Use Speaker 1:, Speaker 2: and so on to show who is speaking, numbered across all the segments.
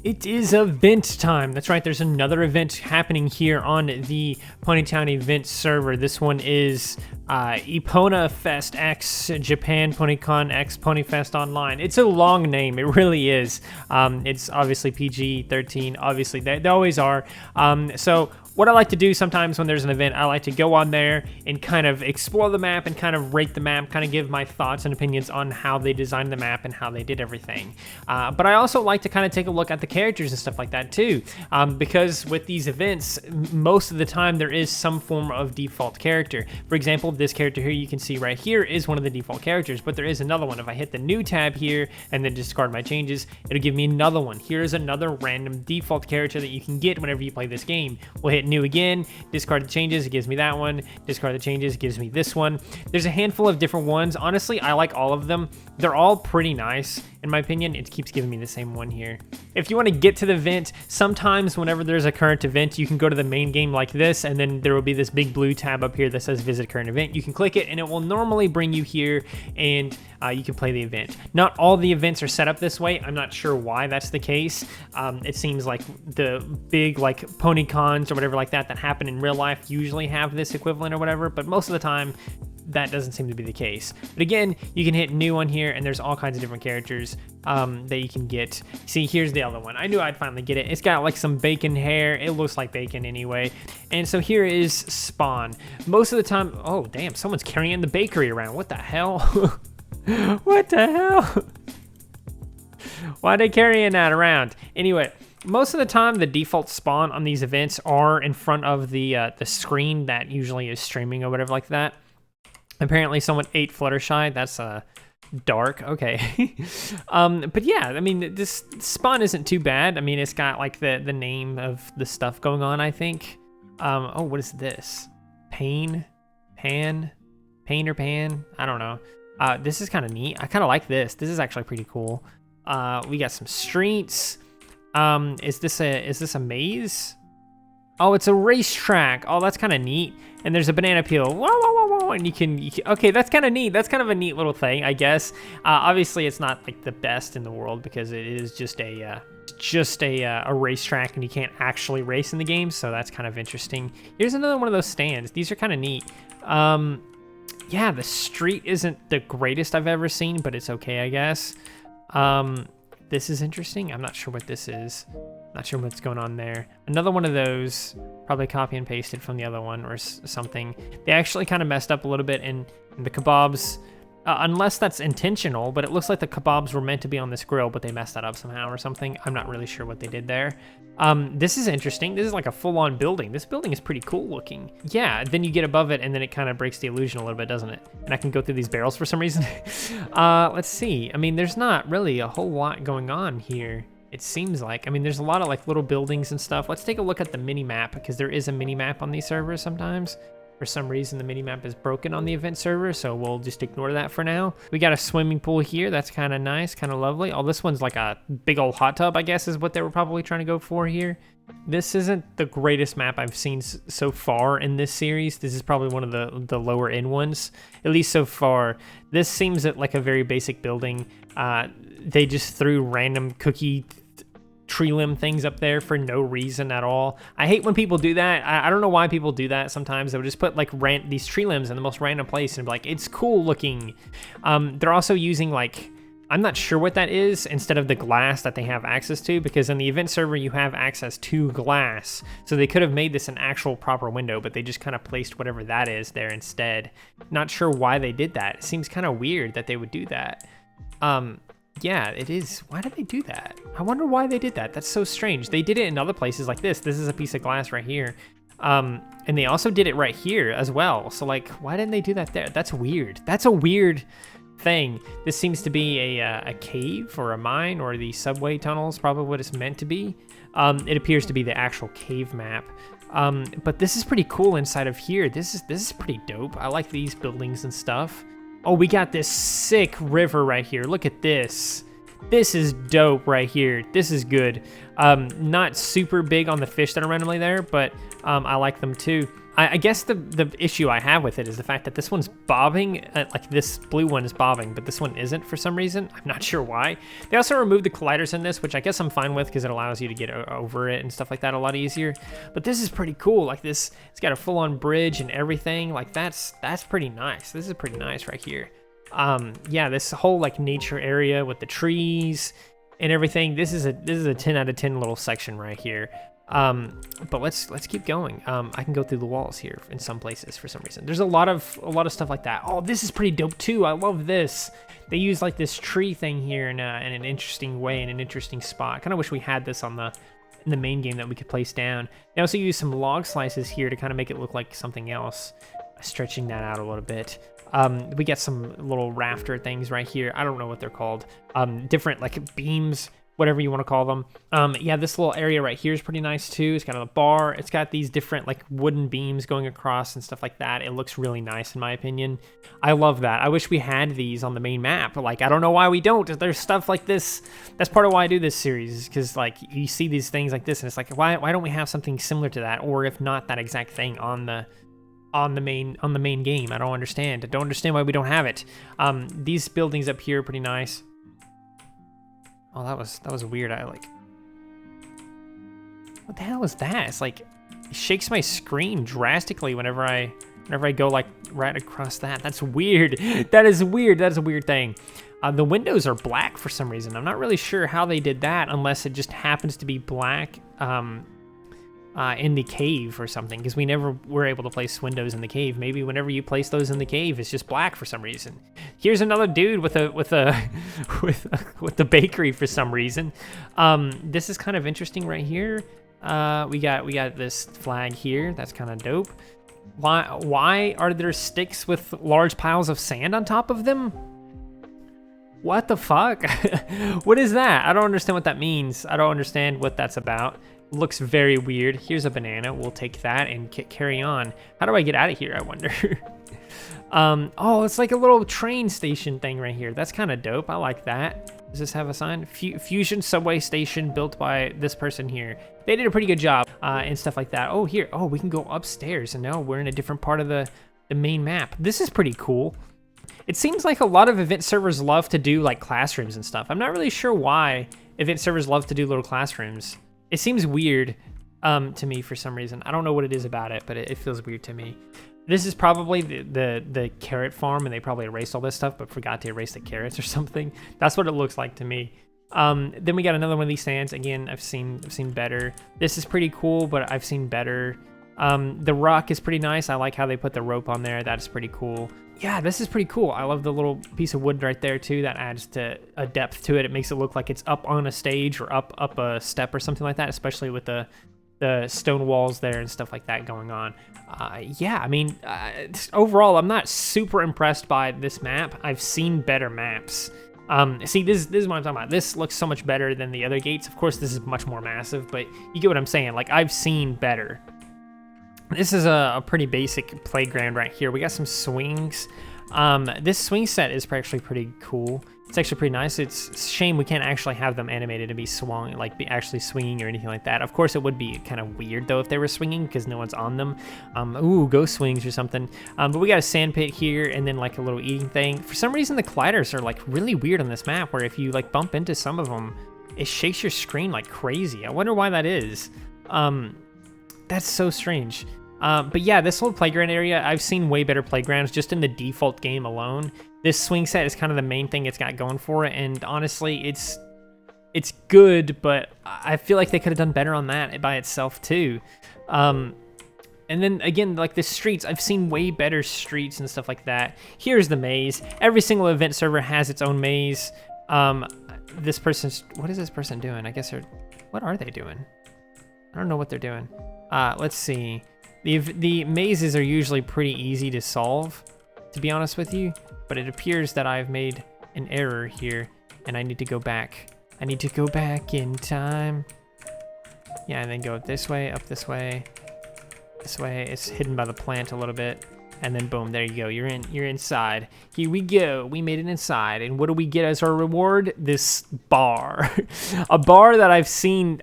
Speaker 1: It is event time. That's right. There's another event happening here on the Ponytown event server. This one is Epona Fest X Japan PonyCon X Ponyfest Online. It's a long name. It really is. It's obviously PG-13. Obviously, they always are. So what I like to do sometimes when there's an event, I like to go on there and kind of explore the map and kind of rate the map, kind of give my thoughts and opinions on how they designed the map and how they did everything. But I also like to kind of take a look at the characters and stuff like that too, because with these events, most of the time there is some form of default character. For example, this character here you can see right here is one of the default characters, but there is another one. If I hit the new tab here and then discard my changes, it'll give me another one. Here's another random default character that you can get whenever you play this game. We'll hit new again, discard the changes, it gives me that one, discard the changes, it gives me this one. There's a handful of different ones. Honestly, I like all of them. They're all pretty nice. In my opinion, it keeps giving me the same one here. If you want to get to the event, sometimes whenever there's a current event, you can go to the main game like this, and then there will be this big blue tab up here that says visit current event. You can click it and it will normally bring you here, and you can play the event. Not all the events are set up this way. I'm not sure why that's the case. It seems like the big like PonyCons or whatever like that happen in real life usually have this equivalent or whatever, but most of the time that doesn't seem to be the case. But again, you can hit new on here and there's all kinds of different characters that you can get. See, here's the other one. I knew I'd finally get it. It's got like some bacon hair. It looks like bacon anyway. And so here is Spawn. Most of the time, oh damn, someone's carrying the bakery around. What the hell? What the hell? Why are they carrying that around? Anyway, most of the time, the default spawn on these events are in front of the screen that usually is streaming or whatever like that. Apparently, someone ate Fluttershy. That's dark. Okay. But yeah, I mean, this spawn isn't too bad. I mean, it's got like the name of the stuff going on, I think. Oh, what is this? Pain or pan? I don't know. This is kind of neat. I kind of like this. This is actually pretty cool. We got some streets. Is this a maze? Oh, it's a racetrack. Oh, that's kind of neat. And there's a banana peel. Whoa, whoa, whoa, whoa. And you can okay, that's kind of neat. That's kind of a neat little thing, I guess. Obviously, it's not like the best in the world because it is just a racetrack and you can't actually race in the game. So that's kind of interesting. Here's another one of those stands. These are kind of neat. Yeah, the street isn't the greatest I've ever seen, but it's okay, I guess. This is interesting. I'm not sure what this is. Not sure what's going on there. Another one of those, probably copy and pasted from the other one or something. They actually kind of messed up a little bit in the kebabs, unless that's intentional, but it looks like the kebabs were meant to be on this grill, but they messed that up somehow or something. I'm not really sure what they did there. This is interesting. This is like a full-on building. This building is pretty cool looking. Yeah, then you get above it and then it kind of breaks the illusion a little bit, doesn't it? And I can go through these barrels for some reason. Let's see. I mean, there's not really a whole lot going on here. It seems like. I mean, there's a lot of like little buildings and stuff. Let's take a look at the mini map because there is a mini map on these servers sometimes. For some reason, the mini map is broken on the event server, so we'll just ignore that for now. We got a swimming pool here. That's kind of nice, kind of lovely. Oh, this one's like a big old hot tub, I guess, is what they were probably trying to go for here. This isn't the greatest map I've seen so far in this series. This is probably one of the lower end ones, at least so far. This seems like a very basic building. They just threw random cookie tree limb things up there for no reason at all. I hate when people do that. I don't know why people do that sometimes. They would just put like these tree limbs in the most random place and be like, it's cool looking. They're also using like, I'm not sure what that is instead of the glass that they have access to, because in the event server you have access to glass. So they could have made this an actual proper window, but they just kind of placed whatever that is there instead. Not sure why they did that. It seems kind of weird that they would do that. Yeah, it is. Why did they do that? I wonder why they did that. That's so strange. They did it in other places like this. This is a piece of glass right here. And they also did it right here as well. So like, why didn't they do that there? That's weird. That's a weird thing. This seems to be a cave or a mine or the subway tunnels, probably what it's meant to be. It appears to be the actual cave map. But this is pretty cool inside of here. This is pretty dope. I like these buildings and stuff. Oh, we got this sick river right here. Look at this. This is dope right here. This is good. Not super big on the fish that are randomly there, but I like them too. I guess the issue I have with it is the fact that this one's bobbing, like this blue one is bobbing, but this one isn't for some reason. I'm not sure why. They also removed the colliders in this, which I guess I'm fine with because it allows you to get over it and stuff like that a lot easier. But this is pretty cool. Like this, it's got a full-on bridge and everything. Like that's pretty nice. This is pretty nice right here. Yeah, this whole like nature area with the trees and everything. This is a 10 out of 10 little section right here. But let's keep going. I can go through the walls here in some places for some reason. There's a lot of stuff like that. Oh, this is pretty dope too. I love this. They use like this tree thing here in an interesting way, in an interesting spot. Kind of wish we had this in the main game that we could place down. They also use some log slices here to kind of make it look like something else, stretching that out a little bit. We got some little rafter things right here. I don't know what they're called. Different like beams, whatever you want to call them. Yeah, this little area right here is pretty nice too. It's got a bar. It's got these different like wooden beams going across and stuff like that. It looks really nice in my opinion. I love that. I wish we had these on the main map. Like, I don't know why we don't. There's stuff like this. That's part of why I do this series, because like you see these things like this and it's like, why don't we have something similar to that? Or if not that exact thing on the main game. I don't understand. I don't understand why we don't have it. These buildings up here are pretty nice. Oh, that was weird. What the hell was that? It's like, it shakes my screen drastically whenever I go like right across that. That's weird. That is weird. That is a weird thing. The windows are black for some reason. I'm not really sure how they did that, unless it just happens to be black in the cave or something, because we never were able to place windows in the cave. Maybe whenever you place those in the cave, it's just black for some reason. Here's another dude with the bakery for some reason. This is kind of interesting right here. We got this flag here. That's kind of dope. Why are there sticks with large piles of sand on top of them? What the fuck? What is that? I don't understand what that means. I don't understand what that's about. Looks very weird. Here's a banana. We'll take that and carry on. How do I get out of here, I wonder? Oh, it's like a little train station thing right here. That's kind of dope. I like that. Does this have a sign? Fusion subway station built by this person here. They did a pretty good job and stuff like that. Oh, here. Oh, we can go upstairs, and now we're in a different part of the main map. This is pretty cool. It seems like a lot of event servers love to do like classrooms and stuff. I'm not really sure why event servers love to do little classrooms. It seems weird to me for some reason. I don't know what it is about it, but it feels weird to me. This is probably the carrot farm, and they probably erased all this stuff, but forgot to erase the carrots or something. That's what it looks like to me. Then we got another one of these stands. Again, I've seen better. This is pretty cool, but I've seen better. The rock is pretty nice. I like how they put the rope on there. That's pretty cool. Yeah, this is pretty cool. I love the little piece of wood right there too. That adds to a depth to it. It makes it look like it's up on a stage or up a step or something like that, especially with the stone walls there and stuff like that going on. Yeah, I mean, overall, I'm not super impressed by this map. I've seen better maps. See, this is what I'm talking about. This looks so much better than the other gates. Of course, this is much more massive, but you get what I'm saying. Like, I've seen better. This is a pretty basic playground right here. We got some swings. This swing set is actually pretty cool. It's actually pretty nice. It's a shame we can't actually have them animated to be swung, like be actually swinging or anything like that. Of course, it would be kind of weird though if they were swinging because no one's on them. Ooh, ghost swings or something. But we got a sand pit here and then like a little eating thing. For some reason, the colliders are like really weird on this map where if you like bump into some of them, it shakes your screen like crazy. I wonder why that is. That's so strange. But yeah, this whole playground area, I've seen way better playgrounds just in the default game alone. This swing set is kind of the main thing it's got going for it, and honestly, it's good, but I feel like they could have done better on that by itself too. And then again, like the streets, I've seen way better streets and stuff like that. Here's the maze. Every single event server has its own maze. This person's, what is this person doing? I guess what are they doing? I don't know what they're doing. Let's see. The mazes are usually pretty easy to solve, to be honest with you, but it appears that I've made an error here, and I need to go back. I need to go back in time. Yeah, and then go this way, up this way, this way. It's hidden by the plant a little bit. And then boom, there you go. You're inside. Here we go. We made it inside. And what do we get as our reward? This bar. A bar that I've seen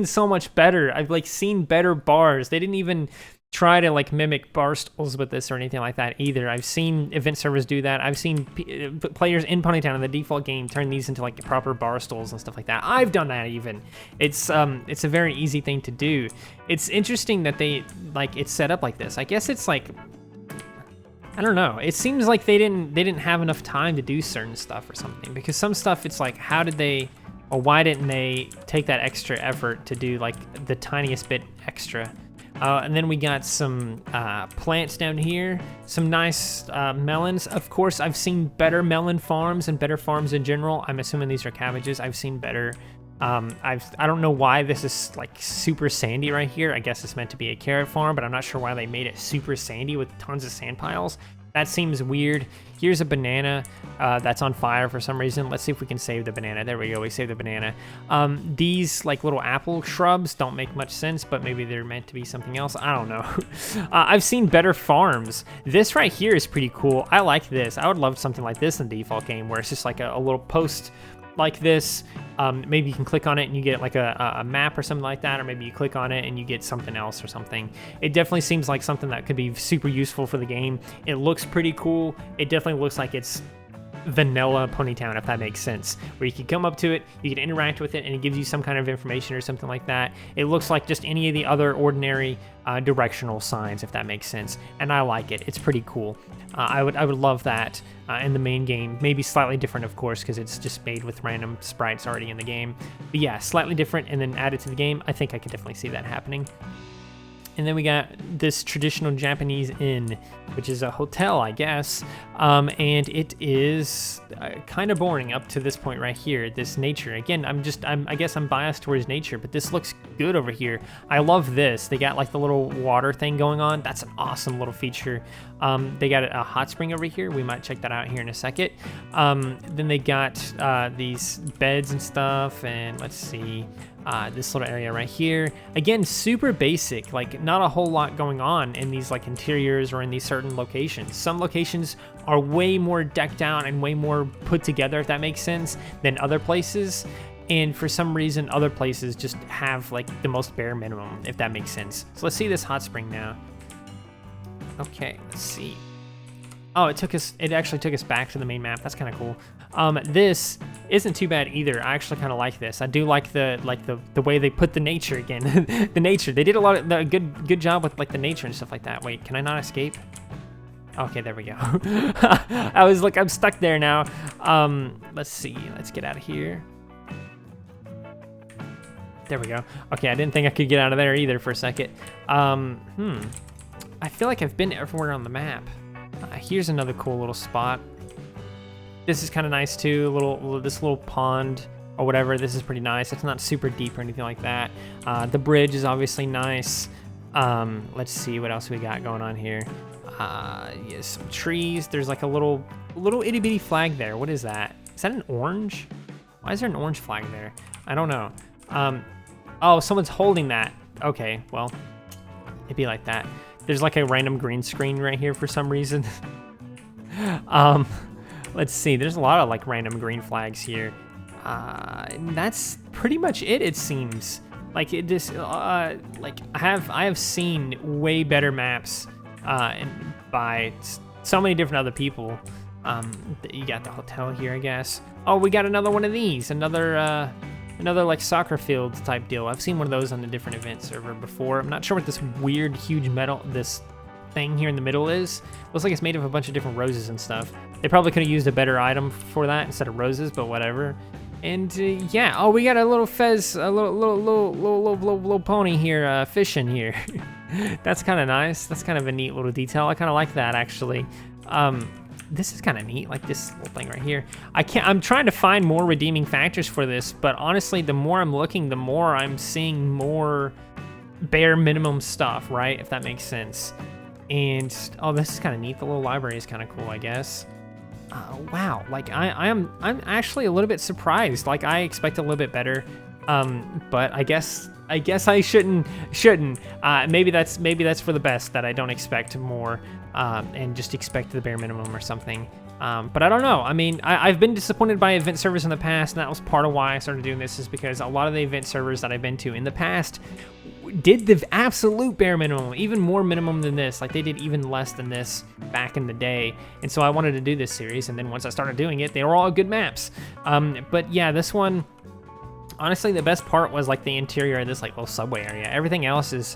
Speaker 1: so much better. I've like seen better bars. They didn't even try to like mimic bar stools with this or anything like that either. I've seen event servers do that. I've seen players in Ponytown in the default game turn these into like proper bar stools and stuff like that. I've done that even. It's a very easy thing to do. It's interesting that it's set up like this. I guess it's like, I don't know. It seems like they didn't have enough time to do certain stuff or something, because some stuff it's like, how did they, or why didn't they take that extra effort to do like the tiniest bit extra? And then we got some plants down here, some nice melons. Of course, I've seen better melon farms and better farms in general. I'm assuming these are cabbages. I've seen better. I don't know why this is like super sandy right here. I guess it's meant to be a carrot farm, but I'm not sure why they made it super sandy with tons of sand piles. That seems weird. Here's a banana that's on fire for some reason. Let's see if we can save the banana. There we go, we saved the banana. These like little apple shrubs don't make much sense, but maybe they're meant to be something else. I don't know. I've seen better farms. This right here is pretty cool. I like this. I would love something like this in the default game, where it's just like a little post like this. Maybe you can click on it and you get like a map or something like that, or maybe you click on it and you get something else or something. It definitely seems like something that could be super useful for the game. It looks pretty cool. It definitely looks like it's vanilla Ponytown, if that makes sense, where you can come up to it, you can interact with it, and it gives you some kind of information or something like that. It looks like just any of the other ordinary directional signs, if that makes sense, and I like it. It's pretty cool. I would love that in the main game. Maybe slightly different, of course, because it's just made with random sprites already in the game. But yeah, slightly different and then added to the game. I think I could definitely see that happening. And then we got this traditional Japanese inn, which is a hotel, I guess. And it is kind of boring up to this point right here, this nature. Again, I guess I'm biased towards nature, but this looks good over here. I love this. They got like the little water thing going on. That's an awesome little feature. They got a hot spring over here. We might check that out here in a second. Then they got these beds and stuff, and let's see. This little area right here. Again, super basic, like not a whole lot going on in these like interiors or in these certain locations. Some locations are way more decked out and way more put together, if that makes sense, than other places. And for some reason, other places just have like the most bare minimum, if that makes sense. So let's see this hot spring now. Okay, let's see. Oh, it actually took us back to the main map. That's kind of cool. This isn't too bad either. I actually kind of like this. I do like the way they put the nature again. The nature. They did a lot of good job with like the nature and stuff like that. Wait, can I not escape? Okay, there we go. I'm stuck there now. Let's see. Let's get out of here. There we go. Okay, I didn't think I could get out of there either for a second. I feel like I've been everywhere on the map. Here's another cool little spot. This is kind of nice too. This little pond or whatever. This is pretty nice. It's not super deep or anything like that. The bridge is obviously nice. Let's see what else we got going on here. Yes, some trees. There's like a little itty bitty flag there. What is that? Is that an orange? Why is there an orange flag there? I don't know. Oh, someone's holding that. Okay, well, it'd be like that. There's like a random green screen right here for some reason. Let's see. There's a lot of like random green flags here. And that's pretty much it. It seems like it just like I have seen way better maps by so many different other people. You got the hotel here, I guess. Oh, we got another one of these. Another like soccer field type deal. I've seen one of those on a different event server before. I'm not sure what this weird, huge metal, this thing here in the middle is. Looks like it's made of a bunch of different roses and stuff. They probably could have used a better item for that instead of roses, but whatever. And yeah, oh, we got a little fez, a little pony here, fishing here. That's kind of nice. That's kind of a neat little detail. I kind of like that actually. This is kind of neat, like this little thing right here. I'm trying to find more redeeming factors for this, but honestly, the more I'm looking, the more I'm seeing more bare minimum stuff, right? If that makes sense. And, oh, this is kind of neat. The little library is kind of cool, I guess. Wow, like I'm actually a little bit surprised. Like I expect a little bit better, but I guess I guess I shouldn't. Maybe that's for the best that I don't expect more, and just expect the bare minimum or something. But I don't know. I mean, I've been disappointed by event servers in the past, and that was part of why I started doing this, is because a lot of the event servers that I've been to in the past did the absolute bare minimum, even more minimum than this. Like, they did even less than this back in the day. And so I wanted to do this series, and then once I started doing it, they were all good maps. But yeah, this one, honestly, the best part was like the interior of this like little subway area. Everything else is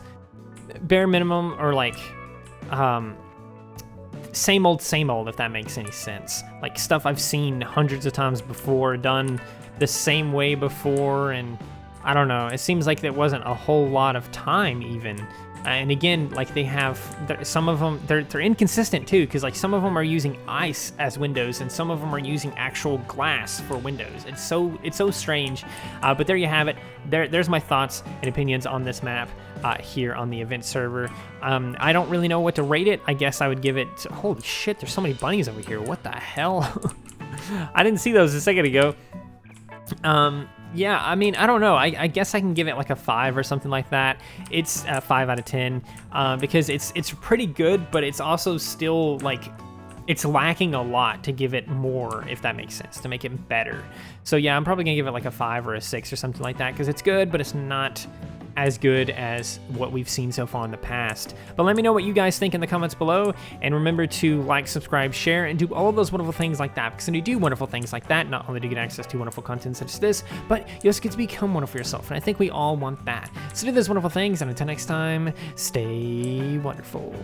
Speaker 1: bare minimum, or like same old, if that makes any sense. Like stuff I've seen hundreds of times before, done the same way before, and I don't know, it seems like there wasn't a whole lot of time even. And again, like they have, some of them, they're inconsistent too, because like some of them are using ice as windows, and some of them are using actual glass for windows. It's so strange, but there you have it. There's my thoughts and opinions on this map here on the event server. I don't really know what to rate it. I guess I would give it, holy shit, there's so many bunnies over here. What the hell? I didn't see those a second ago. Yeah, I mean, I don't know. I guess I can give it like a 5 or something like that. It's a 5 out of 10 because it's pretty good, but it's also still like, it's lacking a lot to give it more, if that makes sense, to make it better. So yeah, I'm probably gonna give it like a 5 or a 6 or something like that, because it's good, but it's not as good as what we've seen so far in the past. But let me know what you guys think in the comments below, and remember to like, subscribe, share, and do all of those wonderful things like that, because when you do wonderful things like that, not only do you get access to wonderful content such as this, but you also get to become wonderful yourself, and I think we all want that. So do those wonderful things, and until next time, stay wonderful.